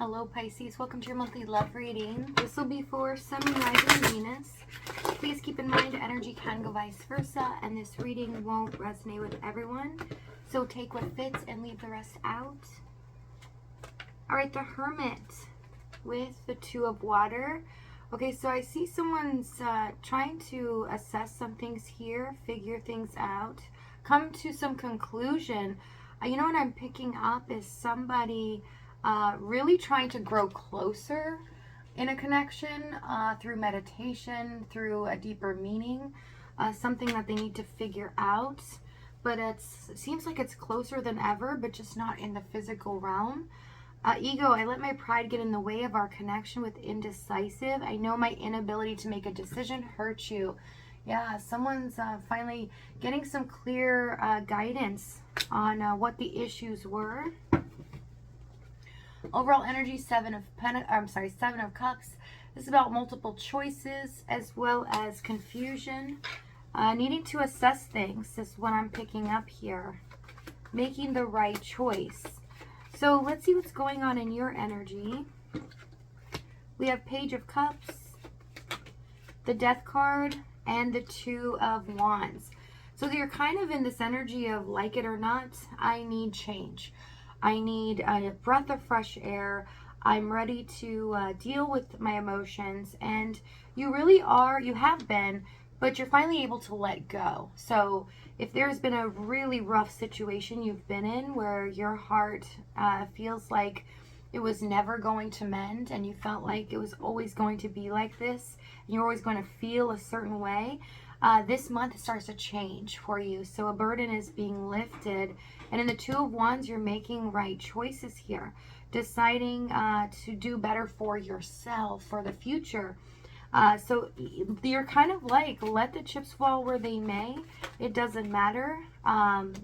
Hello Pisces, welcome to your monthly love reading. This will be for Sun, Moon, Rising, Venus. Please keep in mind energy can go vice versa, and this reading won't resonate with everyone. So take what fits and leave the rest out. Alright, the Hermit with the Two of Water. Okay, so I see someone's trying to assess some things here, figure things out, come to some conclusion. You know what I'm picking up is somebody really trying to grow closer in a connection through meditation, through a deeper meaning, something that they need to figure out. But it seems like it's closer than ever, but just not in the physical realm. Ego, I let my pride get in the way of our connection with indecisive. I know my inability to make a decision hurts you. Yeah, someone's finally getting some clear guidance on what the issues were. Overall energy, Seven of Cups. This is about multiple choices as well as confusion. Needing to assess things is what I'm picking up here. Making the right choice. So let's see what's going on in your energy. We have Page of Cups, the Death card, and the Two of Wands. So you're kind of in this energy of, like it or not, I need change. I need a breath of fresh air. I'm ready to deal with my emotions. And you really are, you have been, but you're finally able to let go. So if there's been a really rough situation you've been in where your heart feels like it was never going to mend and you felt like it was always going to be like this, and you're always going to feel a certain way, this month starts to change for you. So a burden is being lifted. And in the Two of Wands, you're making right choices here. Deciding to do better for yourself, for the future. So you're kind of like, let the chips fall where they may. It doesn't matter. I'm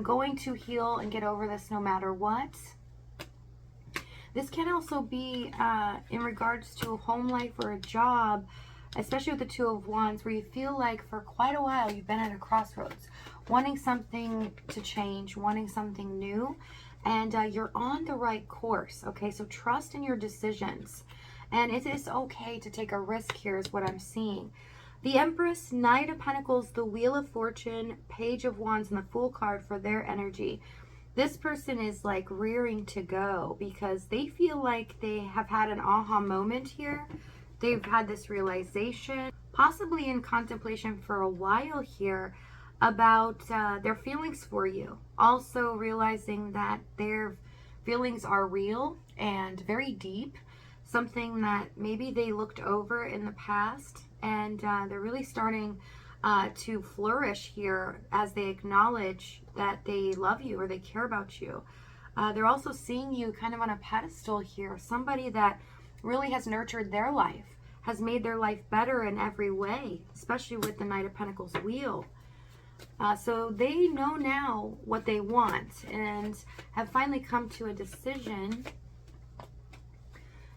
going to heal and get over this no matter what. This can also be in regards to a home life or a job, especially with the Two of Wands, where you feel like for quite a while you've been at a crossroads, wanting something to change, wanting something new, and you're on the right course, okay? So trust in your decisions, and it is okay to take a risk here is what I'm seeing. The Empress, Knight of Pentacles, the Wheel of Fortune, Page of Wands, and the Fool card for their energy. This person is like rearing to go because they feel like they have had an aha moment here. They've had this realization, possibly in contemplation for a while here, about their feelings for you. Also realizing that their feelings are real and very deep, something that maybe they looked over in the past, and they're really starting to flourish here as they acknowledge that they love you or they care about you. They're also seeing you kind of on a pedestal here, somebody that really has nurtured their life, has made their life better in every way, especially with the Knight of Pentacles wheel. So they know now what they want and have finally come to a decision.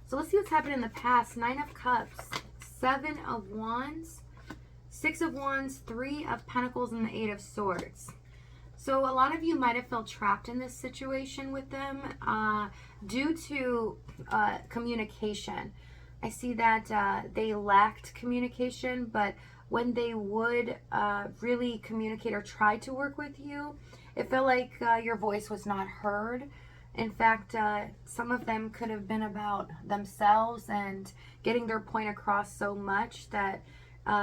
So let's see what's happened in the past. Nine of Cups, Seven of Wands, Six of Wands, Three of Pentacles, and the Eight of Swords. So a lot of you might have felt trapped in this situation with them due to communication. I see that they lacked communication, but when they would really communicate or try to work with you, it felt like your voice was not heard. In fact, some of them could have been about themselves and getting their point across so much that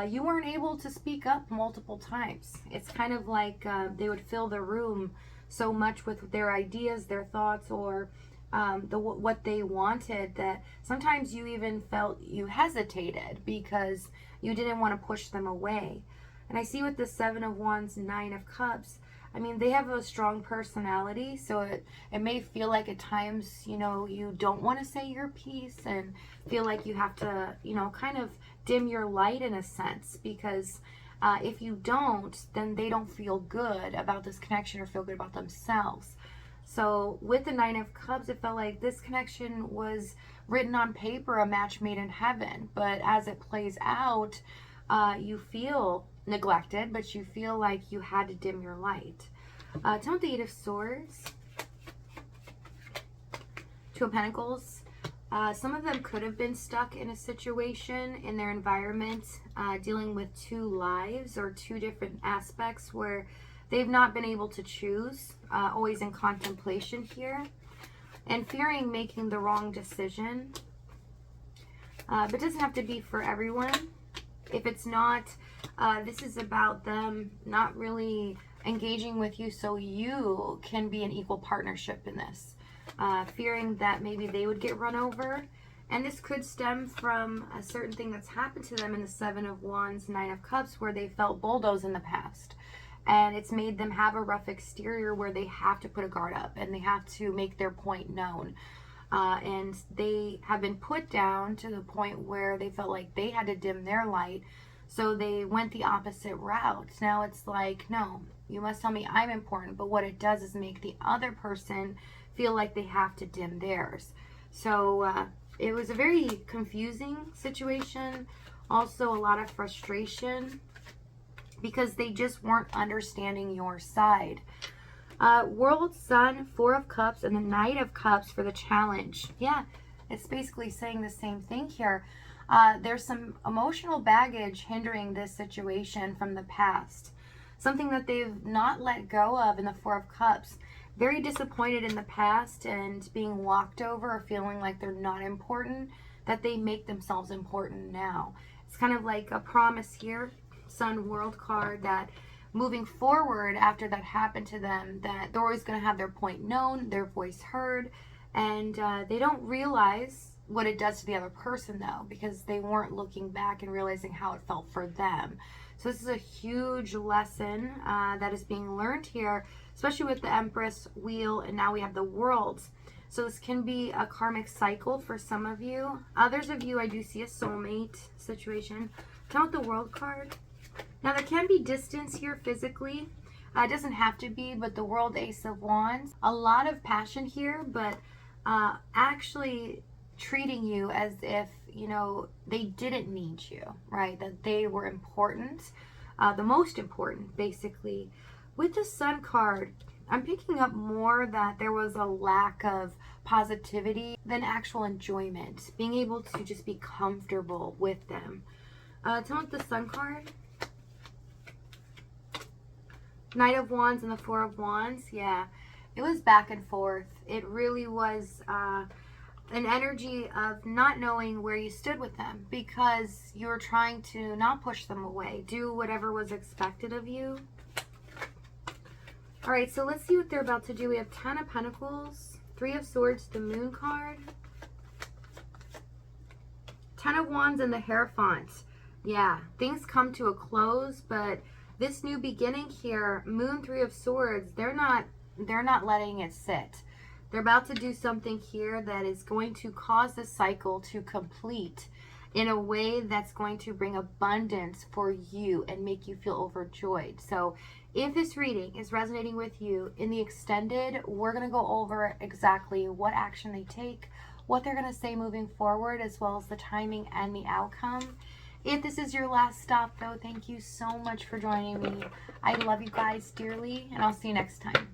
you weren't able to speak up multiple times. It's kind of like they would fill the room so much with their ideas, their thoughts, or what they wanted, that sometimes you even felt you hesitated because you didn't want to push them away. And I see with the Seven of Wands, Nine of Cups, I mean, they have a strong personality, so it may feel like at times, you know, you don't want to say your piece and feel like you have to, you know, kind of dim your light in a sense, because if you don't, then they don't feel good about this connection or feel good about themselves. So with the Nine of Cups, it felt like this connection was written on paper, a match made in heaven. But as it plays out, you feel neglected, but you feel like you had to dim your light. Tell me the Eight of Swords. Two of Pentacles. Some of them could have been stuck in a situation in their environment, dealing with two lives or two different aspects where they've not been able to choose, always in contemplation here, and fearing making the wrong decision. But it doesn't have to be for everyone. If it's not, this is about them not really engaging with you so you can be an equal partnership in this. Fearing that maybe they would get run over. And this could stem from a certain thing that's happened to them in the Seven of Wands, Nine of Cups, where they felt bulldozed in the past. And it's made them have a rough exterior where they have to put a guard up and they have to make their point known. And they have been put down to the point where they felt like they had to dim their light. So they went the opposite route. Now it's like, no, you must tell me I'm important. But what it does is make the other person feel like they have to dim theirs. So it was a very confusing situation. Also a lot of frustration because they just weren't understanding your side. World, Sun, Four of Cups, and the Knight of Cups for the challenge. Yeah, it's basically saying the same thing here. There's some emotional baggage hindering this situation from the past. Something that they've not let go of in the Four of Cups. Very disappointed in the past and being walked over or feeling like they're not important, that they make themselves important now. It's kind of like a promise here, Sun, World card, that moving forward after that happened to them, that they're always going to have their point known, their voice heard, and they don't realize what it does to the other person though, because they weren't looking back and realizing how it felt for them. So this is a huge lesson that is being learned here, especially with the Empress, Wheel, and now we have the World. So this can be a karmic cycle for some of you. Others of you, I do see a soulmate situation. Count the World card. Now there can be distance here physically. It doesn't have to be, but the World, Ace of Wands. A lot of passion here, but actually treating you as if, you know, they didn't need you, right? That they were important, the most important, basically. With the Sun card, I'm picking up more that there was a lack of positivity than actual enjoyment. Being able to just be comfortable with them. Tell me the Sun card. Knight of Wands and the Four of Wands. Yeah, it was back and forth. It really was an energy of not knowing where you stood with them because you were trying to not push them away, do whatever was expected of you. All right, so let's see what they're about to do. We have Ten of Pentacles, Three of Swords, the Moon card, Ten of Wands, and the Hierophant. Yeah, things come to a close, but this new beginning here, Moon, Three of Swords, they're not letting it sit. They're about to do something here that is going to cause the cycle to complete in a way that's going to bring abundance for you and make you feel overjoyed. So if this reading is resonating with you, in the extended, we're going to go over exactly what action they take, what they're going to say moving forward, as well as the timing and the outcome. If this is your last stop, though, thank you so much for joining me. I love you guys dearly, and I'll see you next time.